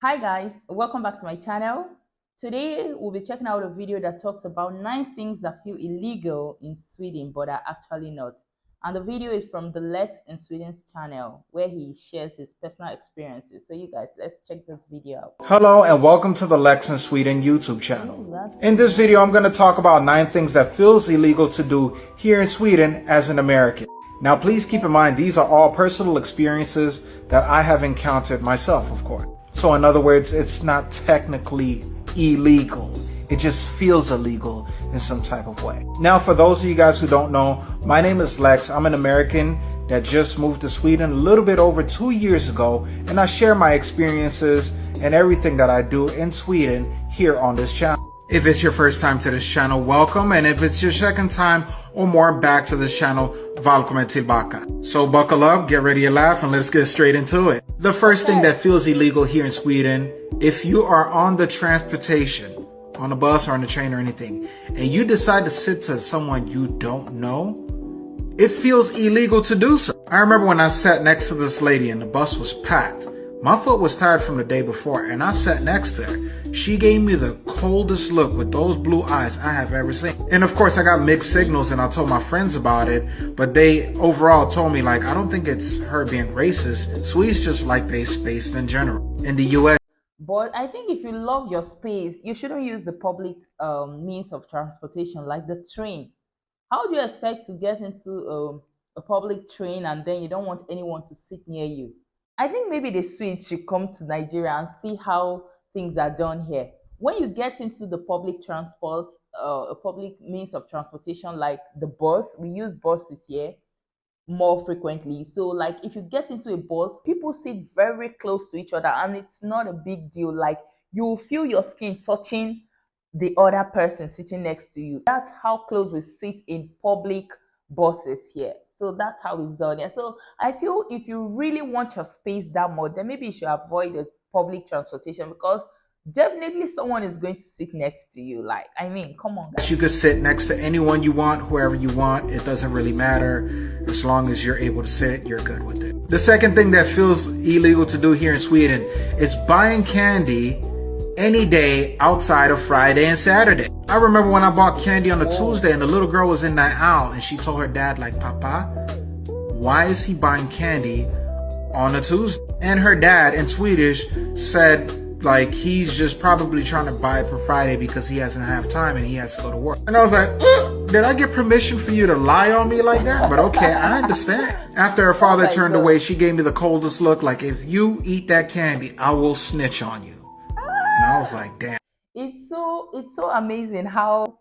Hi guys, welcome back to my channel. Today we'll be checking out a video that talks about 9 things that feel illegal in Sweden but are actually not. And the video is from the 𝐋𝐈𝐊𝐄 channel where he shares his personal experiences. So you guys, let's check this video out. Hello and welcome to the 𝐋𝐈𝐊𝐄 YouTube channel. Ooh, In this video, I'm going to talk about 9 things that feels illegal to do here in Sweden as an American. Now, please keep in mind, these are all personal experiences that I have encountered myself, of course. So in other words, it's not technically illegal. It just feels illegal in some type of way. Now, for those of you guys who don't know, my name is Lex. I'm an American that just moved to Sweden a little bit over 2 years ago, and I share my experiences and everything that I do in Sweden here on this channel. If it's your first time to this channel, welcome. And if it's your second time or more back to this channel, 𝐋𝐈𝐊𝐄 𝐒𝐔𝐁𝐄. So buckle up, get ready to laugh, and let's get straight into it. The first thing that feels illegal here in Sweden, if you are on the transportation, on a bus or on a train or anything, and you decide to sit to someone you don't know, it feels illegal to do so. I remember when I sat next to this lady and the bus was packed. My foot was tired from the day before and I sat next to her. She gave me the coldest look with those blue eyes I have ever seen. And of course I got mixed signals and I told my friends about it, but they overall told me like, I don't think it's her being racist. Swedes just like they spaced in general. In the US. But I think if you love your space, you shouldn't use the public means of transportation like the train. How do you expect to get into a public train and then you don't want anyone to sit near you? I think maybe the Swedes should come to Nigeria and see how things are done here. When you get into the public transport, a public means of transportation like the bus, we use buses here more frequently. So, like, if you get into a bus, people sit very close to each other and it's not a big deal. Like, you feel your skin touching the other person sitting next to you. That's how close we sit in public buses here. So that's how it's done. Yeah. So I feel if you really want your space that much, then maybe you should avoid the public transportation because definitely someone is going to sit next to you. Like, I mean, come on, guys. You could sit next to anyone you want, whoever you want. It doesn't really matter. As long as you're able to sit, you're good with it. The second thing that feels illegal to do here in Sweden is buying candy any day outside of Friday and Saturday. I remember when I bought candy on a Tuesday and the little girl was in that aisle and she told her dad like, Papa, why is he buying candy on a Tuesday? And her dad in Swedish said like he's just probably trying to buy it for Friday because he doesn't have time and he has to go to work. And I was like, did I get permission for you to lie on me like that? But okay, I understand. After her father turned away, she gave me the coldest look like, if you eat that candy, I will snitch on you. And I was like, damn. It's so amazing how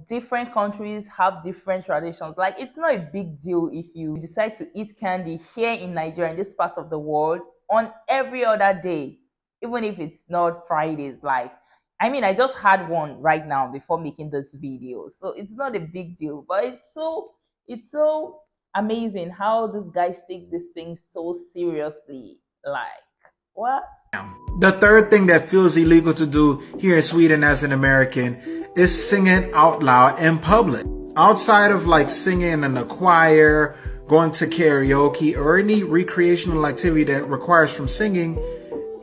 different countries have different traditions. Like, it's not a big deal if you decide to eat candy here in Nigeria, in this part of the world, on every other day, even if it's not Fridays. Like, I mean, I just had one right now before making this video, so it's not a big deal. But it's so amazing how these guys take this thing so seriously. Like, what? The third thing that feels illegal to do here in Sweden as an American is singing out loud in public. Outside of like singing in a choir, going to karaoke, or any recreational activity that requires from singing,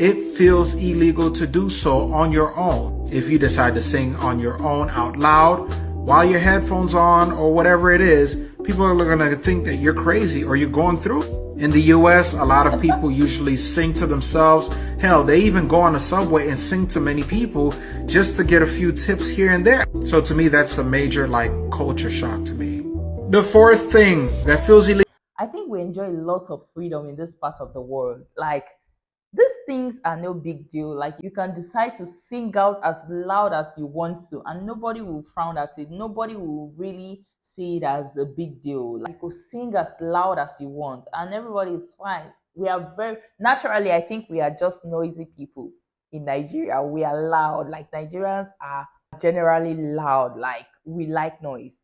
it feels illegal to do so on your own. If you decide to sing on your own out loud while your headphones on or whatever it is, people are going to think that you're crazy or you're going through it. In the US, a lot of people usually sing to themselves. Hell, they even go on a subway and sing to many people just to get a few tips here and there. So to me, that's a major like culture shock to me. The fourth thing that feels illegal. I think we enjoy a lot of freedom in this part of the world. Like, these things are no big deal. Like, you can decide to sing out as loud as you want to, and nobody will frown at it. Nobody will really see it as a big deal. Like, you could sing as loud as you want, and everybody is fine. We are very naturally, I think we are just noisy people in Nigeria. We are loud. Like, Nigerians are generally loud. Like, we like noise.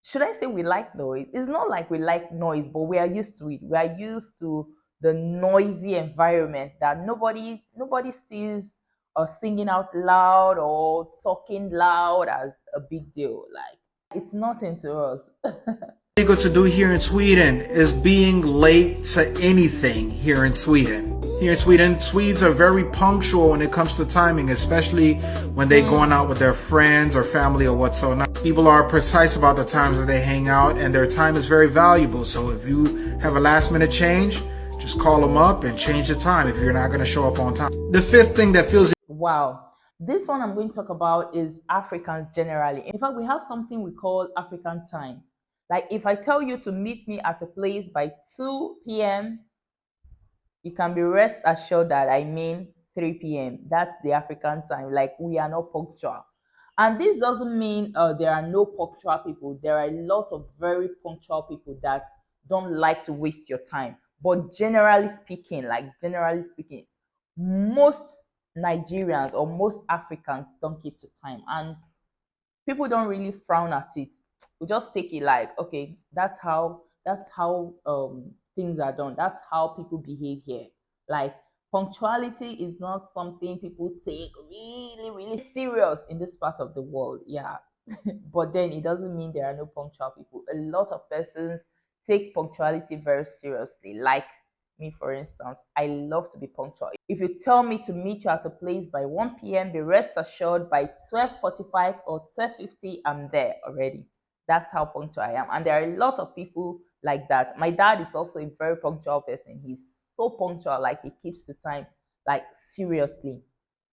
Should I say we like noise? It's not like we like noise, but we are used to it. We are used to the noisy environment that nobody sees singing out loud or talking loud as a big deal. Like, it's nothing to us. Illegal to do here in Sweden is being late to anything here in Sweden. Here in Sweden, Swedes are very punctual when it comes to timing, especially when they're going out with their friends or family or whatsoever. People are precise about the times that they hang out, and their time is very valuable. So if you have a last minute change, just call them up and change the time if you're not going to show up on time. The fifth thing that feels... Wow. This one I'm going to talk about is Africans generally. In fact, we have something we call African time. Like if I tell you to meet me at a place by 2 p.m., you can be rest assured that I mean 3 p.m. That's the African time. Like we are not punctual. And this doesn't mean there are no punctual people. There are a lot of very punctual people that don't like to waste your time. But generally speaking, most Nigerians or most Africans don't keep to time. And people don't really frown at it. We just take it like, okay, that's how things are done. That's how people behave here. Like punctuality is not something people take really, really serious in this part of the world. Yeah. But then it doesn't mean there are no punctual people. A lot of persons take punctuality very seriously. Like me, for instance, I love to be punctual. If you tell me to meet you at a place by 1 p.m., be rest assured by 12:45 or 12:50, I'm there already. That's how punctual I am. And there are a lot of people like that. My dad is also a very punctual person. He's so punctual, like he keeps the time, like seriously.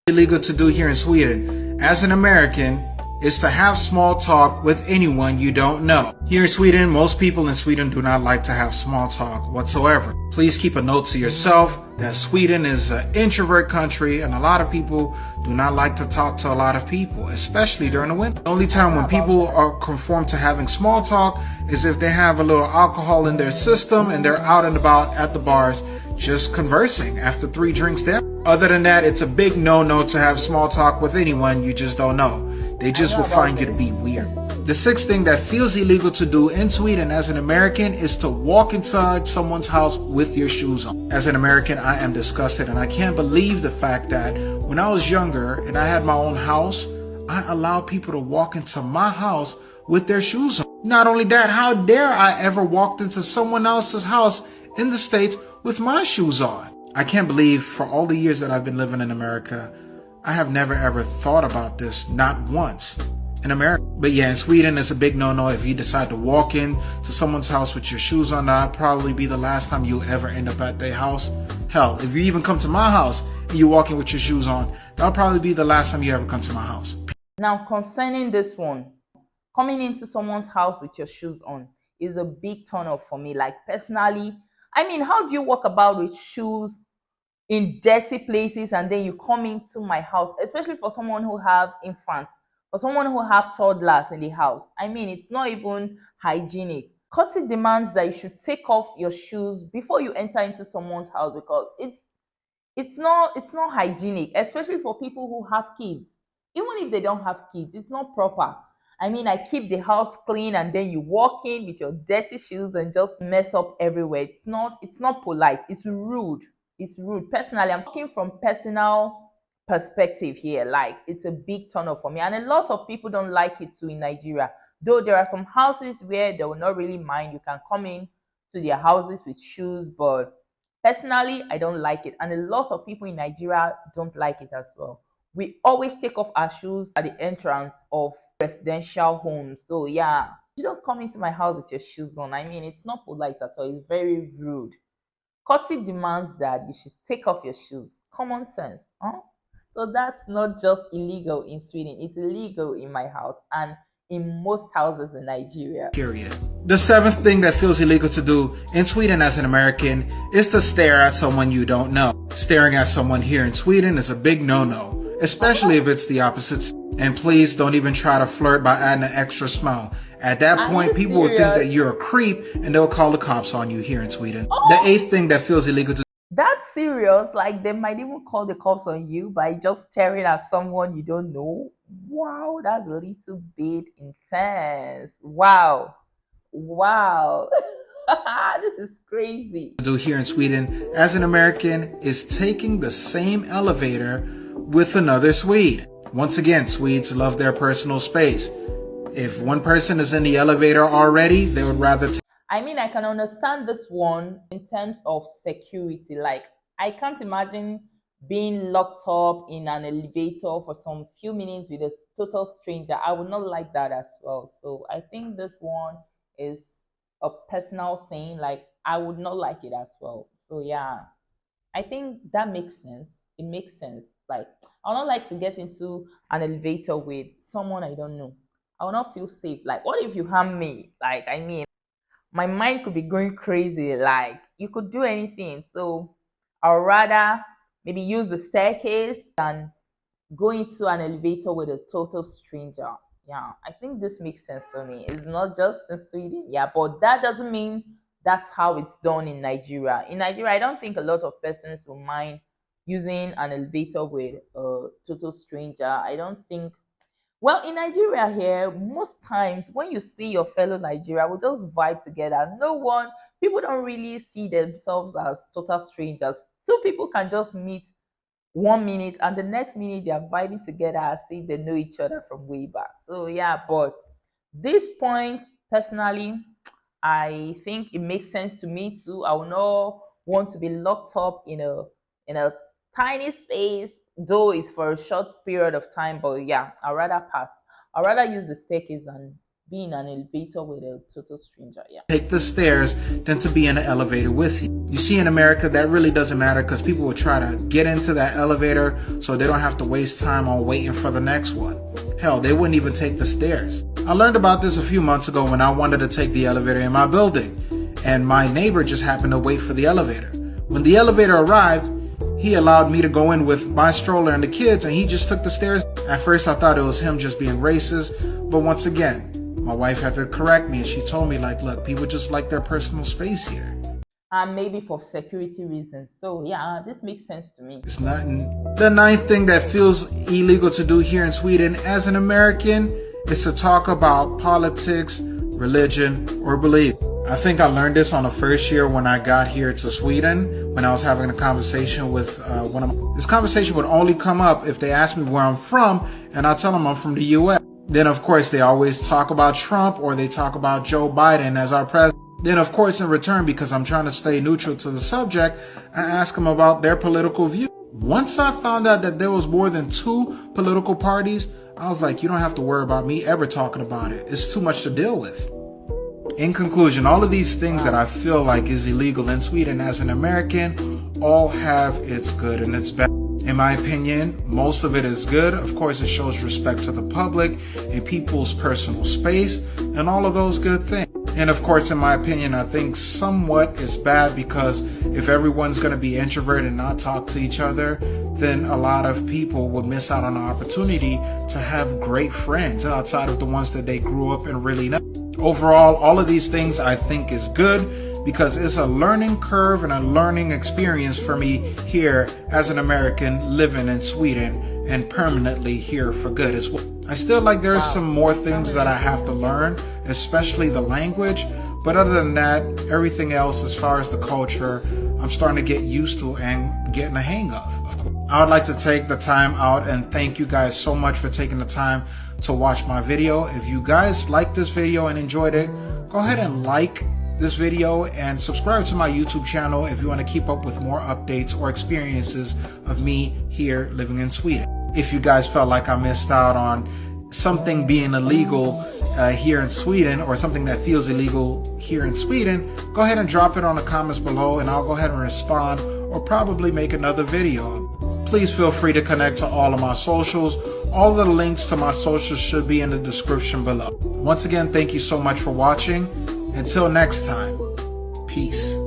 Illegal to do here in Sweden as an American is to have small talk with anyone you don't know. Here in Sweden, most people in Sweden do not like to have small talk whatsoever. Please keep a note to yourself that Sweden is an introvert country and a lot of people do not like to talk to a lot of people, especially during the winter. The only time when people are conformed to having small talk is if they have a little alcohol in their system and they're out and about at the bars just conversing after 3 drinks there. Other than that, it's a big no-no to have small talk with anyone you just don't know. They just will find you to be weird. The sixth thing that feels illegal to do in Sweden as an American is to walk inside someone's house with your shoes on. As an American, I am disgusted and I can't believe the fact that when I was younger and I had my own house, I allowed people to walk into my house with their shoes on. Not only that, how dare I ever walk into someone else's house in the States with my shoes on? I can't believe for all the years that I've been living in America, I have never ever thought about this, not once in America. But yeah, in Sweden, it's a big no-no if you decide to walk in to someone's house with your shoes on. That'll probably be the last time you'll ever end up at their house. Hell, if you even come to my house and you walk in with your shoes on, that'll probably be the last time you ever come to my house. Now, concerning this one, coming into someone's house with your shoes on is a big turn off for me. Like personally, I mean, how do you walk about with shoes in dirty places and then you come into my house, especially for someone who have infants, for someone who have toddlers in the house? I mean, it's not even hygienic. Courtesy demands that you should take off your shoes before you enter into someone's house because it's not hygienic, especially for people who have kids. Even if they don't have kids, it's not proper. I mean, I keep the house clean and then you walk in with your dirty shoes and just mess up everywhere. It's not polite. It's rude. It's rude. Personally, I'm talking from personal perspective here. Like, it's a big turn off for me. And a lot of people don't like it too in Nigeria. Though there are some houses where they will not really mind. You can come in to their houses with shoes. But personally, I don't like it. And a lot of people in Nigeria don't like it as well. We always take off our shoes at the entrance of residential homes. So yeah, you don't come into my house with your shoes on. I mean, it's not polite at all. It's very rude. Courtesy demands that you should take off your shoes. Common sense, huh? So that's not just illegal in Sweden. It's illegal in my house and in most houses in Nigeria. Period. The seventh thing that feels illegal to do in Sweden as an American is to stare at someone you don't know. Staring at someone here in Sweden is a big no-no, especially if it's the opposite. And please don't even try to flirt by adding an extra smile. At that point, people will think that you're a creep and they'll call the cops on you here in Sweden. Oh. The eighth thing that feels illegal to... That's serious. Like, they might even call the cops on you by just staring at someone you don't know. Wow, that's a little bit intense. Wow. This is crazy. ...to do here in Sweden as an American is taking the same elevator with another Swede. Once again, Swedes love their personal space. If one person is in the elevator already, they would rather I mean, I can understand this one in terms of security. Like, I can't imagine being locked up in an elevator for some few minutes with a total stranger. I would not like that as well. So I think this one is a personal thing. Like, I would not like it as well. So yeah, I think that makes sense. It makes sense. Like, I would not like to get into an elevator with someone I don't know. I will not feel safe. Like, what if you harm me? Like, I mean, my mind could be going crazy. Like, you could do anything. So I'd rather maybe use the staircase than go into an elevator with a total stranger. Yeah, I think this makes sense for me. It's not just in Sweden, yeah, but that doesn't mean that's how it's done in Nigeria. In Nigeria, I don't think a lot of persons will mind using an elevator with a total stranger. I don't think, well, in Nigeria here, most times when you see your fellow Nigeria, we just vibe together. No one, people don't really see themselves as total strangers. Two people can just meet 1 minute and the next minute they are vibing together as if they know each other from way back. So yeah, but this point personally, I think it makes sense to me too. I will not want to be locked up in a tiny space, though it's for a short period of time. But yeah, I'd rather pass. I'd rather use the staircase than be in an elevator with a total stranger. Yeah. take the stairs than to be in an elevator with you. You see, in America, that really doesn't matter because people will try to get into that elevator so they don't have to waste time on waiting for the next one. Hell, they wouldn't even take the stairs. I learned about this a few months ago when I wanted to take the elevator in my building, and my neighbor just happened to wait for the elevator. When the elevator arrived, he allowed me to go in with my stroller and the kids, and he just took the stairs. At first, I thought it was him just being racist, but once again, my wife had to correct me, and she told me, like, look, people just like their personal space here. And maybe for security reasons. So yeah, this makes sense to me. It's not. The ninth thing that feels illegal to do here in Sweden as an American is to talk about politics, religion, or belief. I think I learned this on the first year when I got here to Sweden, when I was having a conversation with one of my... This conversation would only come up if they asked me where I'm from, and I tell them I'm from the U.S. Then, of course, they always talk about Trump or they talk about Joe Biden as our president. Then, of course, in return, because I'm trying to stay neutral to the subject, I ask them about their political view. Once I found out that there was more than 2 political parties, I was like, you don't have to worry about me ever talking about it. It's too much to deal with. In conclusion, all of these things that I feel like is illegal in Sweden as an American all have its good and its bad. In my opinion, most of it is good. Of course, it shows respect to the public and people's personal space and all of those good things. And of course, in my opinion, I think somewhat is bad because if everyone's going to be introverted and not talk to each other, then a lot of people would miss out on the opportunity to have great friends outside of the ones that they grew up and really know. Overall, all of these things I think is good because it's a learning curve and a learning experience for me here as an American living in Sweden and permanently here for good as well. I still like there's some more things that I have to learn, especially the language. But other than that, everything else as far as the culture, I'm starting to get used to and getting a hang of. I would like to take the time out and thank you guys so much for taking the time to watch my video. If you guys liked this video and enjoyed it, go ahead and like this video and subscribe to my YouTube channel if you want to keep up with more updates or experiences of me here living in Sweden. If you guys felt like I missed out on something being illegal here in Sweden or something that feels illegal here in Sweden, go ahead and drop it on the comments below and I'll go ahead and respond or probably make another video. Please feel free to connect to all of my socials. All the links to my socials should be in the description below. Once again, thank you so much for watching. Until next time, peace.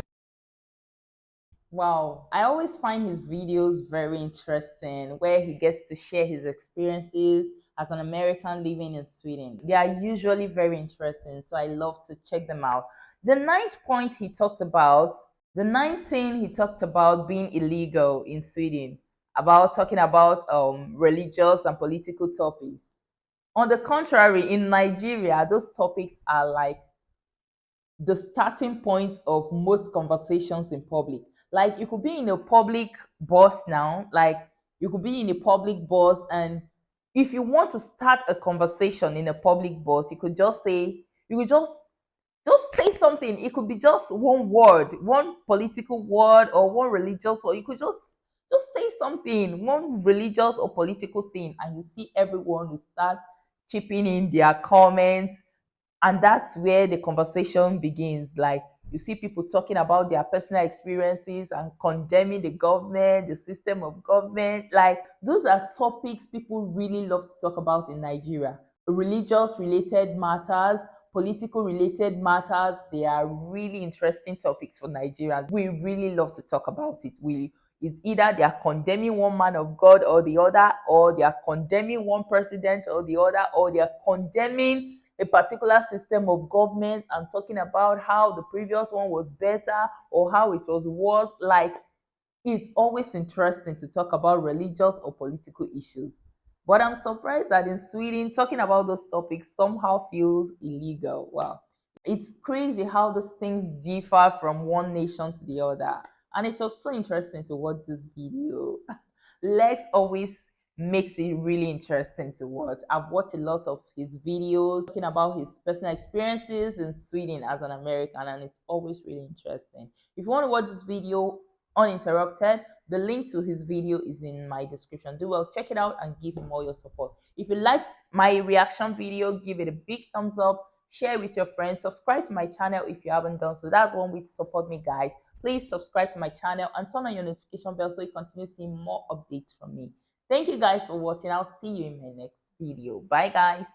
Wow, I always find his videos very interesting where he gets to share his experiences as an American living in Sweden. They are usually very interesting, so I love to check them out. The ninth point he talked about, the ninth thing he talked about being illegal in Sweden, about talking about religious and political topics. On the contrary, in Nigeria, those topics are like the starting point of most conversations in public. Like, you could be in a public bus now, like you could be in a public bus and If you want to start a conversation in a public bus, you could just say, you could just say something. It could be just one word, one political word or one religious word. You could just say something, one religious or political thing, and you see everyone will start chipping in their comments, and that's where the conversation begins. Like, you see people talking about their personal experiences and condemning the government, the system of government. Like, those are topics people really love to talk about in Nigeria. Religious related matters, political related matters, they are really interesting topics for Nigerians. We really love to talk about it. We It's either they are condemning one man of God or the other, or they are condemning one president or the other, or they are condemning a particular system of government and talking about how the previous one was better or how it was worse. Like, it's always interesting to talk about religious or political issues. But I'm surprised that in Sweden, talking about those topics somehow feels illegal. Wow. It's crazy how those things differ from one nation to the other. And it was so interesting to watch this video. Lex always makes it really interesting to watch. I've watched a lot of his videos talking about his personal experiences in Sweden as an American, and it's always really interesting. If you want to watch this video uninterrupted, the link to his video is in my description. Do well, check it out and give him all your support. If you like my reaction video, give it a big thumbs up, share with your friends, subscribe to my channel if you haven't done so. That's one way to support me, guys. Please subscribe to my channel and turn on your notification bell so you continue seeing more updates from me. Thank you guys for watching. I'll see you in my next video. Bye, guys.